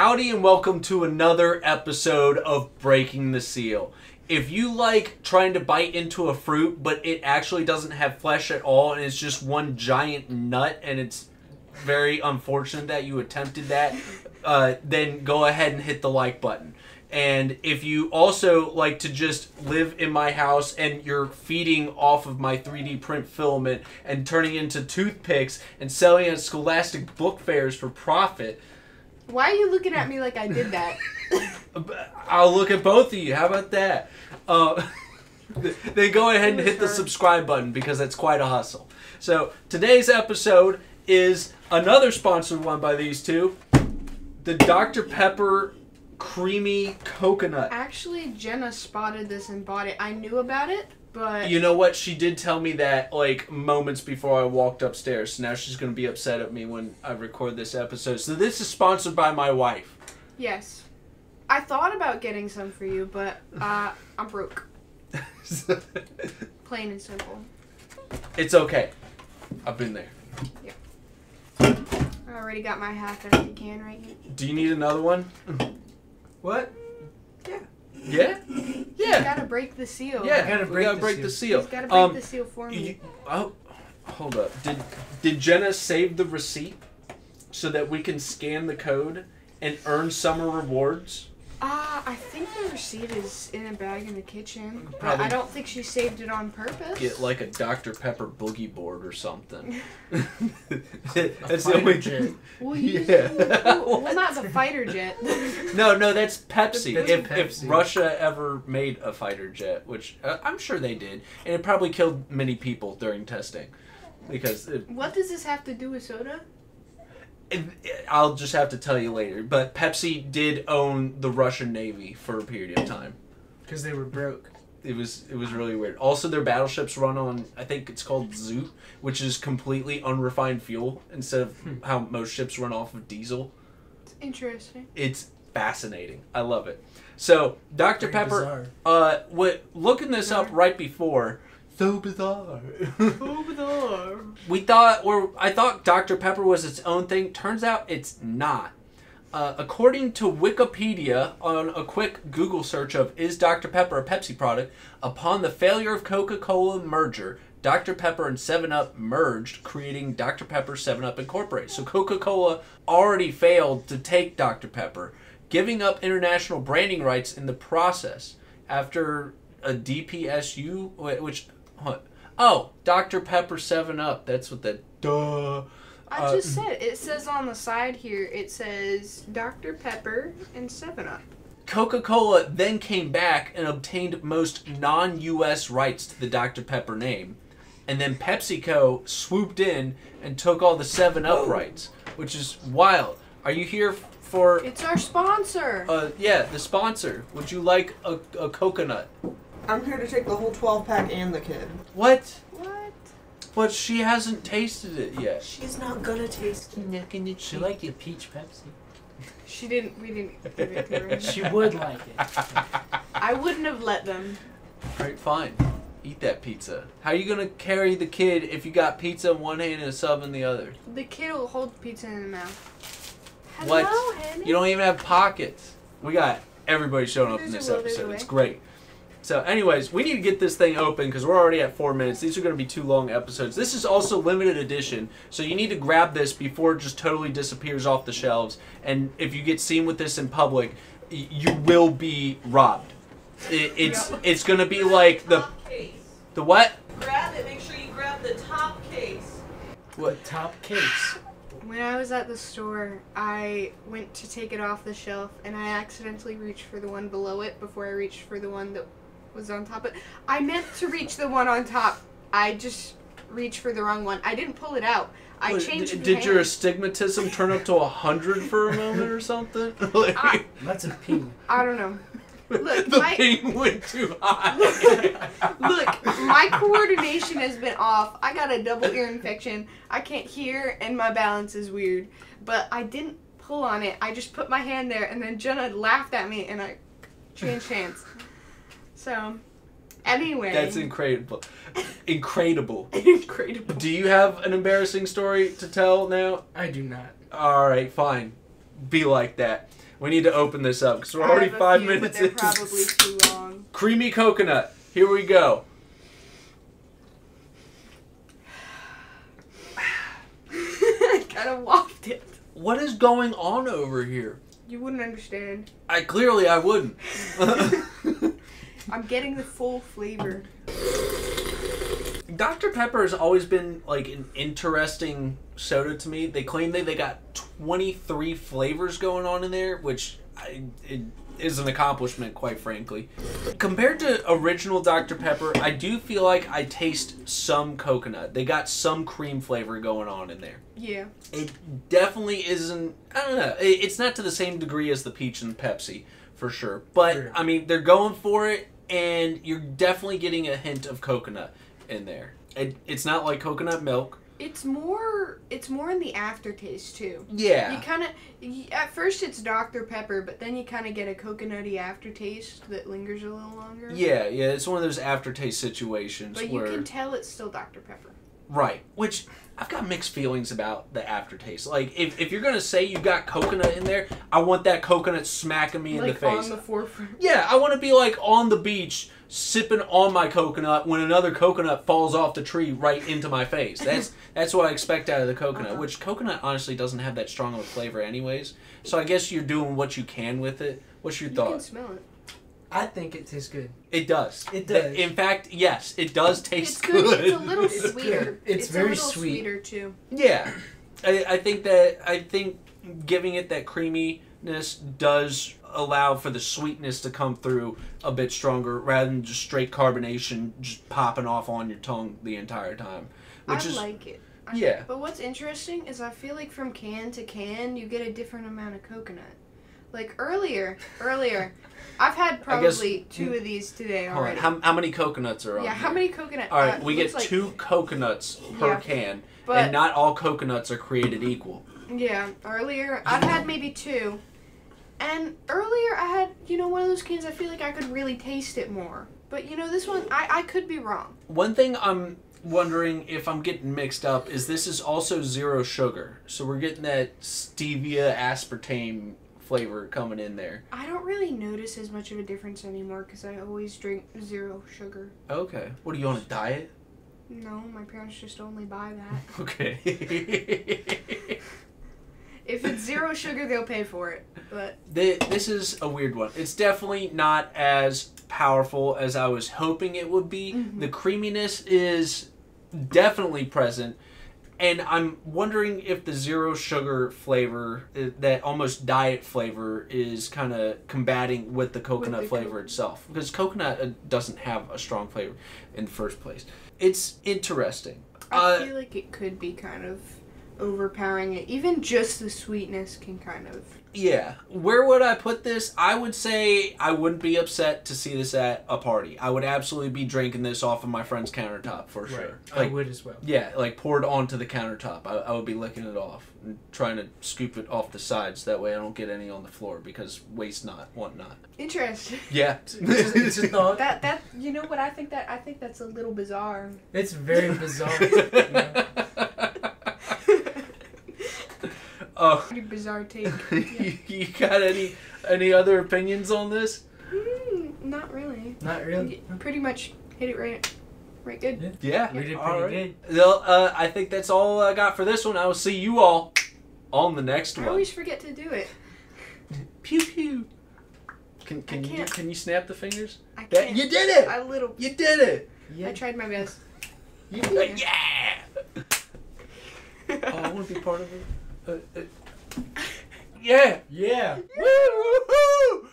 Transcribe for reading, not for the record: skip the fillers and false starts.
Howdy and welcome to another episode of Breaking the Seal. If you like trying to bite into a fruit, but it actually doesn't have flesh at all, and it's just one giant nut, and it's very unfortunate that you attempted that, then go ahead and hit the like button. And if you also like to just live in my house and you're feeding off of my 3D print filament and turning into toothpicks and selling at Scholastic book fairs for profit... Why are you looking at me like I did that? I'll look at both of you. How about that? Then go ahead and hit the subscribe button because that's quite a hustle. So today's episode is another sponsored one by these two. The Dr. Pepper Creamy Coconut. Actually, Jenna spotted this and bought it. I knew about it, but... You know what? She did tell me that like moments before I walked upstairs. So now she's going to be upset at me when I record this episode. So this is sponsored by my wife. Yes. I thought about getting some for you, but I'm broke. Plain and simple. It's okay. I've been there. Yep. I already got my half empty can right here. Do you need another one? What? Yeah? You Yeah. gotta break the seal. Yeah, we gotta break the seal. He's gotta break the seal for me. Hold up. Did Jenna save the receipt so that we can scan the code and earn summer rewards? I think the receipt is in a bag in the kitchen. But Probably I don't think she saved it on purpose. Get like a Dr. Pepper boogie board or something. That's the only jet. Well, Yeah. well, not the fighter jet. No, that's Pepsi. That's if Pepsi. Russia ever made a fighter jet, which I'm sure they did, and it probably killed many people during testing, because What does this have to do with soda? I'll just have to tell you later. But Pepsi did own the Russian Navy for a period of time. Because they were broke. It was really weird. Also, their battleships run on, I think it's called Zoot, which is completely unrefined fuel instead of how most ships run off of diesel. It's interesting. It's fascinating. I love it. So, Dr. Very Pepper, bizarre. looking this up right before, so bizarre. Over I thought Dr. Pepper was its own thing. Turns out it's not. According to Wikipedia, on a quick Google search of is Dr. Pepper a Pepsi product, upon the failure of Coca-Cola merger, Dr. Pepper and 7-Up merged, creating Dr. Pepper 7-Up Incorporated. So Coca-Cola already failed to take Dr. Pepper, giving up international branding rights in the process. After a DPSU, which... Oh, Dr. Pepper 7-Up. That's what that... Duh. I just said, it says on the side here, it says Dr. Pepper and 7-Up. Coca-Cola then came back and obtained most non-U.S. rights to the Dr. Pepper name. And then PepsiCo swooped in and took all the 7-Up rights, which is wild. Are you here for... It's our sponsor. Yeah, the sponsor. Would you like a coconut? I'm here to take the whole 12-pack and the kid. What? What? But she hasn't tasted it yet. She's not gonna taste it. She liked the peach Pepsi. We didn't give it to her. She would like it. I wouldn't have let them. Alright, fine. Eat that pizza. How are you going to carry the kid if you got pizza in one hand and a sub in the other? The kid will hold the pizza in his mouth. What? Hello, Henny. You don't even have pockets. We got everybody showing up in this episode. It's great. So anyways, we need to get this thing open because we're already at 4 minutes. These are going to be 2 long episodes. This is also limited edition, so you need to grab this before it just totally disappears off the shelves. And if you get seen with this in public, you will be robbed. It's going to be like the what? Grab it. Make sure you grab the top case. What top case? When I was at the store, I went to take it off the shelf, and I accidentally reached for the one below it before I reached for the one that was on top of it. I meant to reach the one on top. I just reached for the wrong one. I didn't pull it out. I changed Did your astigmatism turn up to 100 for a moment or something? That's a ping. I don't know. Look, the ping went too high. Look, my coordination has been off. I got a double ear infection. I can't hear, and my balance is weird. But I didn't pull on it. I just put my hand there, and then Jenna laughed at me, and I changed hands. So, anyway. That's incredible. Incredible. Incredible. Do you have an embarrassing story to tell now? I do not. Alright, fine. be like that. We need to open this up because we're I already have a 5 few, minutes but they're in. probably too long. Creamy coconut. Here we go. I kind of waffed it. What is going on over here? You wouldn't understand. I wouldn't. I'm getting the full flavor. Dr. Pepper has always been like an interesting soda to me. They claim that they got 23 flavors going on in there, which it is an accomplishment, quite frankly. Compared to original Dr. Pepper, I do feel like I taste some coconut. They got some cream flavor going on in there. Yeah. It definitely isn't, I don't know, it's not to the same degree as the peach and Pepsi, for sure. But, Sure. I mean, they're going for it, and you're definitely getting a hint of coconut in there. It's not like coconut milk. It's more in the aftertaste too. Yeah. You kind of at first it's Dr. Pepper, but then you kind of get a coconutty aftertaste that lingers a little longer. Yeah, it's one of those aftertaste situations But you where... can tell it's still Dr. Pepper. Right, which I've got mixed feelings about the aftertaste. Like, if you're going to say you got coconut in there, I want that coconut smacking me in the Like face. on the forefront. Yeah, I want to be like on the beach sipping on my coconut when another coconut falls off the tree right into my face. That's what I expect out of the coconut, which coconut honestly doesn't have that strong of a flavor anyways. So I guess you're doing what you can with it. What's your You thought? can smell it. I think it tastes good. It does. It does. In fact, yes, it does taste It's good. It's a good. little It's sweeter. good. It's very a little sweet. sweeter too. Yeah, I think giving it that creaminess does allow for the sweetness to come through a bit stronger rather than just straight carbonation just popping off on your tongue the entire time. I like it. Yeah. But what's interesting is I feel like from can to can you get a different amount of coconut. Like earlier, I've had probably 2 of these today Hold on, already. how many coconuts are on Yeah, here? how many coconut? All right, we looks get like, 2 coconuts per Yeah, can, but and not all coconuts are created equal. yeah, earlier I've had maybe 2, and earlier I had one of those cans. I feel like I could really taste it more, but this one I could be wrong. One thing I'm wondering if I'm getting mixed up is this is also 0 sugar, so we're getting that stevia aspartame flavor coming in there. I don't really notice as much of a difference anymore because I always drink 0 sugar. Okay. What, are you on a diet? No, my parents just only buy that. Okay. If it's 0 sugar, they'll pay for it. But This is a weird one. It's definitely not as powerful as I was hoping it would be. Mhm. The creaminess is definitely present. And I'm wondering if the 0 sugar flavor, that almost diet flavor, is kind of combating with the coconut the flavor itself. Because coconut doesn't have a strong flavor in the first place. It's interesting. I feel like it could be kind of overpowering it. Even just the sweetness can kind of... Yeah. Where would I put this? I would say I wouldn't be upset to see this at a party. I would absolutely be drinking this off of my friend's countertop for sure. I would as well. Yeah, like poured onto the countertop. I would be licking it off and trying to scoop it off the sides. That way I don't get any on the floor because waste not, want not. Interesting. Yeah. It's a thought. That you know what I think that's a little bizarre. It's very bizarre. You know? Pretty bizarre take. Yeah. You got any other opinions on this? Not really. Not really. You pretty much hit it right good. Yeah. We did All pretty right. Well, I think that's all I got for this one. I will see you all on the next I one. always forget to do it. Pew pew. Can I you can't. can you snap the fingers? I That, can't. you did it. You did it. Yeah. I tried my best. You did it. Yeah. Oh, I want to be part of it. Yeah. Yeah. Woo!